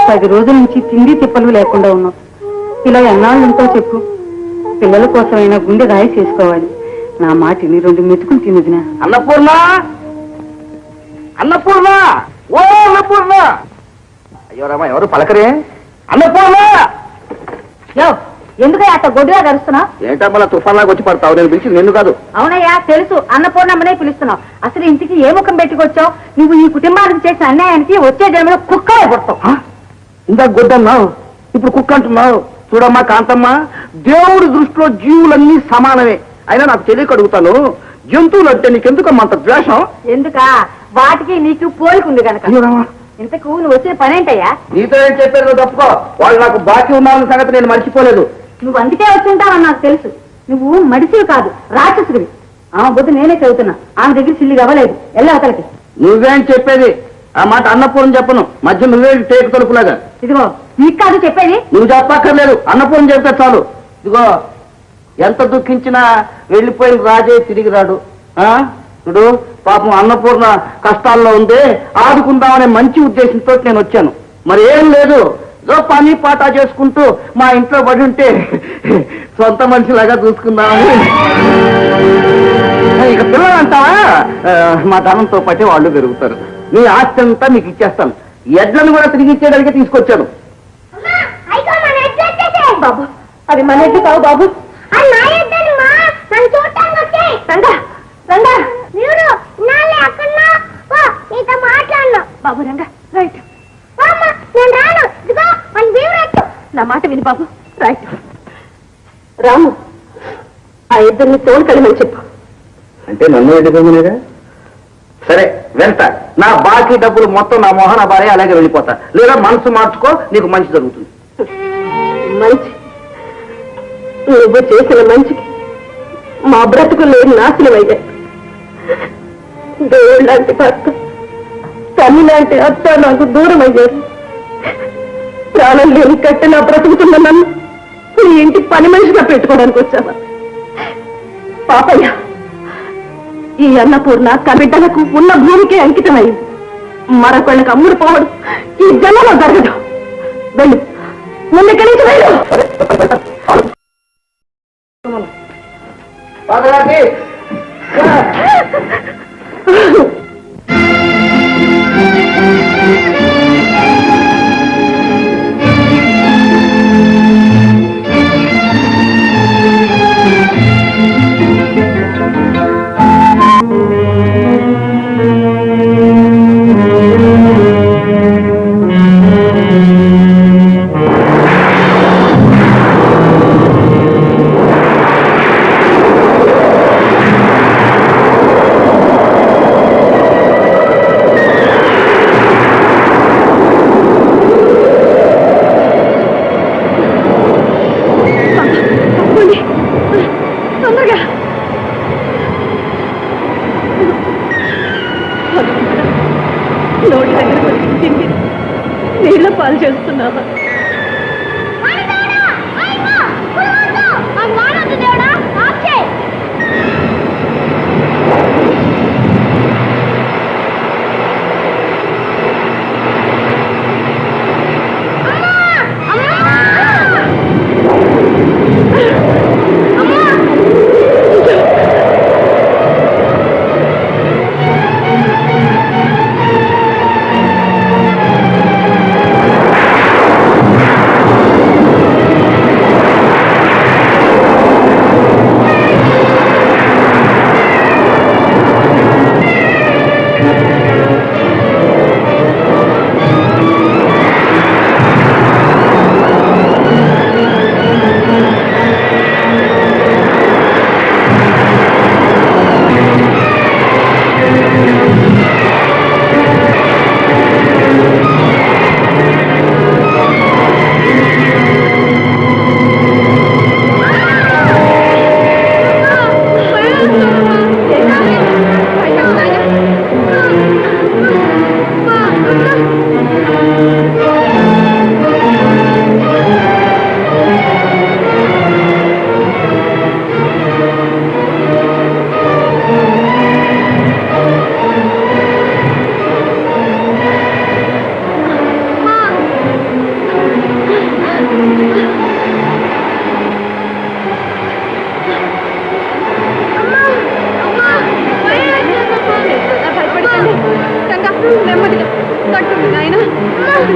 10 రోజుల నుంచి తిండి తిప్పలు లేకుండా ఉన్నాం. ఇలా ఎన్నాళ్ళుంటో చెప్పు. పిల్లల కోసమైనా గుండె రాయి చేసుకోవాలి. నా మాటిని 2 మెతుకులు తినదినా. అన్నపూర్ణ, అన్నపూర్ణ, ఓ అన్నపూర్ణ! అయ్యో రామా, ఎవరు పలకరే? అన్నపూర్ణ! ఎందుకు అట్ట గొడ్డుగా గరుస్తున్నావు? ఏంటా మళ్ళా తుఫాన్లాగా వచ్చి పడతావు? నేను పిలిచింది నిన్ను కాదు. అవునయ్యా తెలుసు, అన్నపూర్ణమ్మనే పిలుస్తున్నావు. అసలు ఇంటికి ఏ ముఖం పెట్టుకొచ్చావు? నువ్వు ఈ కుటుంబానికి చేసిన అన్యాయానికి వచ్చే జన్మలో కుక్కలే పుడతావు. ఇందాక గొడ్డన్నావు, ఇప్పుడు కుక్క అంటున్నావు. చూడమ్మా కాంతమ్మ, దేవుడి దృష్టిలో జీవులన్నీ సమానమే. అయినా నాకు తెలియక అడుగుతాను, జంతువులు అంటే నీకెందుకమ్మా అంత ద్వేషం? ఎందుకా? వాటికి నీకు పోలికుంది కనుక. ఇంతకు నువ్వు వచ్చిన పనేంటయ్యా? నీతో ఏం చెప్పారు? నువ్వు తప్పుకో. వాళ్ళు నాకు బాకీ ఉన్నామన్న సంగతి నేను మర్చిపోలేదు. నువ్వు అందుకే వచ్చుంటావని నాకు తెలుసు. నువ్వు మడిసివి కాదు, రాక్షసుడివి. ఆమె బుద్ధి నేనే చదువుతున్నా. ఆమె దగ్గర సిల్లిగా అవ్వలేదు. అవతలకి. నువ్వేం చెప్పేది? ఆ మాట అన్నపూర్ణ చెప్పను, మధ్య నువ్వే టేకు తలుపులాగా. ఇదిగో నీకు కాదు చెప్పేది. నువ్వు చెప్పక్కర్లేదు, అన్నపూర్ణ చెప్తే చాలు. ఇదిగో, ఎంత దుఃఖించినా వెళ్ళిపోయిన రాజే తిరిగి రాడు. ఇప్పుడు పాపం అన్నపూర్ణ కష్టాల్లో ఉందే, ఆదుకుందామనే మంచి ఉద్దేశంతో నేను వచ్చాను. మరి ఏం లేదు, పని పాట చేసుకుంటూ మా ఇంట్లో పడి ఉంటే సొంత మనిషిలాగా చూసుకుందామని. ఇక పిల్లలు అంటావా, మా ధనంతో పాటే వాళ్ళు పెరుగుతారు. నీ ఆస్తి అంతా మీకు ఇచ్చేస్తాను. ఎడ్లను కూడా తిరిగి ఇచ్చేయడానికి తీసుకొచ్చాను. బాబు, అది మన ఎడ్లు కావు బాబు. బాబు రంగా, రైట్. నా మాట విని బాబు, రైట్. రాము, ఆ ఇద్దరిని తోలుకెళ్ళమని చెప్పు. అంటే నన్ను ఎదుగునేగా? సరే వెళ్తా. నా బాకీ డబ్బులు మొత్తం నా మోహన భార్య, అలాగే వెళ్ళిపోతా. లేదా మనసు మార్చుకో, నీకు మంచి జరుగుతుంది. మంచి? నువ్వు చేసిన మంచికి మా బ్రతుకులు నాశనం అయ్యాయి. దేవుడు లాంటి భర్త, తల్లి లాంటి అత్త నాకు దూరం అయ్యారు. ప్రాణం లేని కట్టి నా బ్రతుకుతున్న నన్ను నీ ఇంటి పని మనిషిగా పెట్టుకోవడానికి వచ్చావా? పాపయ్య, ఈ అన్నపూర్ణ కబిడ్డలకు ఉన్న భూమికే అంకితమైంది. మరొకళ్ళకి అమ్ముడు పోవడం ఈ జన్మలో జరగదు. వెళ్ళు, ముందుక్కడి నుంచి వెళ్ళు. నోటి దగ్గర తిండి నీళ్ళ పాలు చేస్తున్నావా?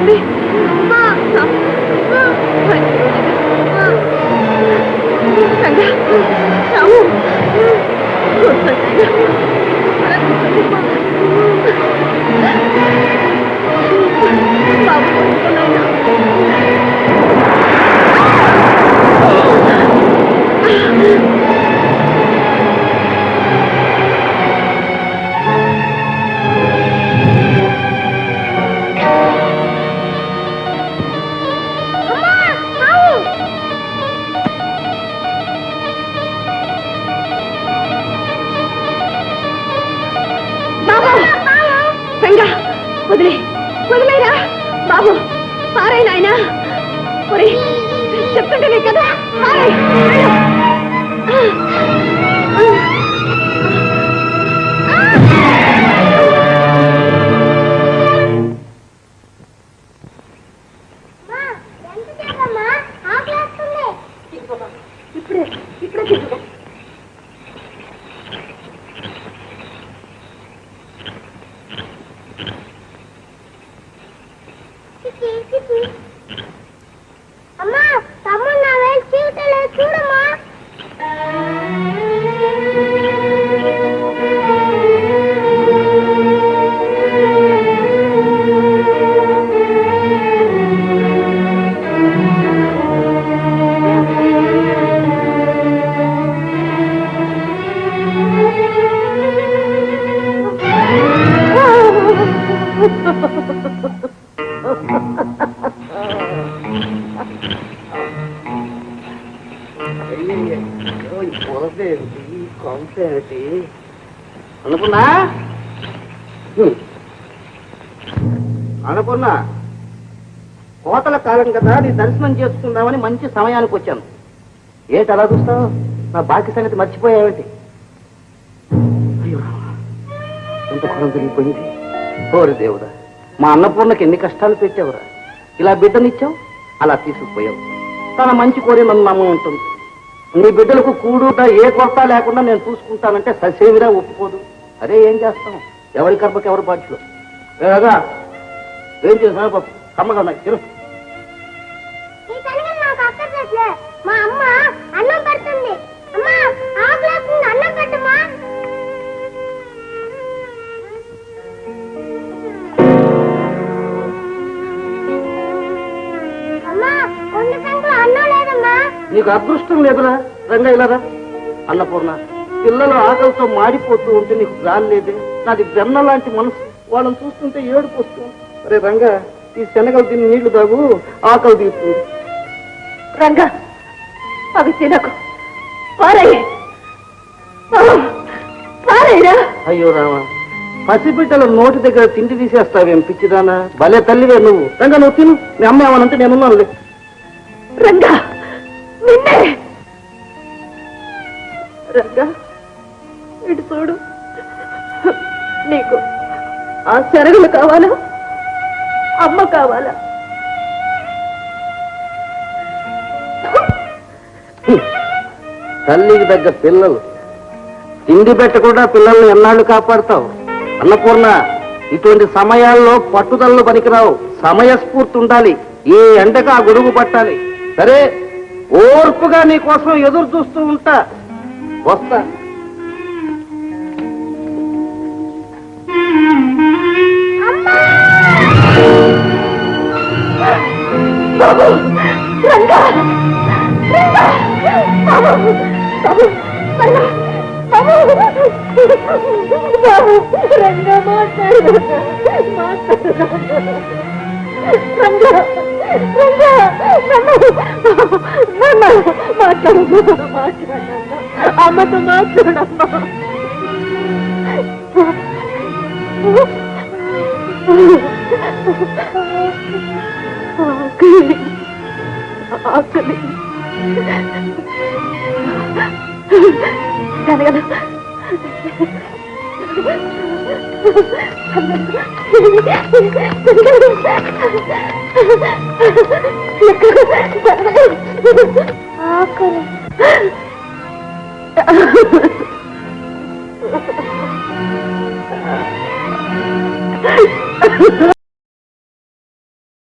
తల్లి రంగా రాము బాబు వదిలేరా బాబు పారాయి నాయనా చెప్తుంటే కదా పారాయి ఇప్పుడే ఇప్పుడే చెప్తా అమ్మా తమ్ముడు నా వేలు చీవటలేదు చూడమ్మా అనుకున్నా అనుకున్నా కోతల కాలం కదా నీ దర్శనం చేసుకుందామని మంచి సమయానికి వచ్చాను. ఏంటి అలా చూస్తావు? నా బాకీ సంగతి మర్చిపోయావేంటి? అయ్యో ఎంత కొరం తిరిగిపోయింది. ఓరి దేవుడా, మా అన్నపూర్ణకి ఎన్ని కష్టాలు పెట్టావురా. ఇలా బిడ్డనిచ్చావు, అలా తీసుకుపోయావు. తన మంచి కోరి నన్ను నమ్మ ఉంటుంది. నీ బిడ్డలకు కూడుట ఏ కొరత లేకుండా నేను చూసుకుంటానంటే ససేమిరా ఒప్పుకోదు. అరే ఏం చేస్తాం, ఎవరి కర్మకి ఎవరి బాధ్యులు. ఏగా ఏం చేసినా కమ్మగా ఉన్నాయి తిరు. మా అమ్మ అన్నం పెడుతుంది. అమ్మా ఆకలేస్తుంది, అన్నం పెట్టమ్మా. అమ్మా కొన్ని సంఖ్యలో అన్నం లేదమ్మా. నీకు అదృష్టం లేదురా రంగా. ఇలారా అన్నపూర్ణ, పిల్లలు ఆకలితో మాడిపోతూ ఉంటే నీకు గాలి లేదే. నాది వెన్న లాంటి మనసు, వాళ్ళని చూస్తుంటే ఏడుపు వస్తుంది. అరే రంగా, ఈ శనగలు తిని నీళ్లు తాగు, ఆకలి తీరుతుంది. రంగా అవి తినకు, పారాయి పారాయిరా. అయ్యో రామా, పసిబిడ్డల నోటి దగ్గర తిండి తీసేస్తావేం పిచ్చిదానా. భలే తల్లివే నువ్వు. రంగా నువ్వు తిను, మీ అమ్మ ఏమనంటే నేనున్నాను. రంగా నిన్నే. రంగా ఇటు చూడు, నీకు ఆ శరగులు కావాలా, అమ్మ కావాలా? తల్లికి దగ్గర పిల్లలు తిండి పెట్టకుండా పిల్లల్ని ఎన్నాళ్ళు కాపాడుతావు? అన్నపూర్ణ, ఇటువంటి సమయాల్లో పట్టుదలలు పనికిరావు. సమయస్ఫూర్తి ఉండాలి. ఏ ఎండకు ఆ గొడుగు పట్టాలి. సరే, ఓర్పుగా నీ కోసం ఎదురు చూస్తూ ఉంటా. వస్తా. బాబు రంగా, బాబు బాబు బాబు రంగా మాట్లాడు రంగా రంగా మాట్లాడు అమ్మతో మాట్లాడమ్మా. ఆకలి ఆకలి కనగల ఆకలి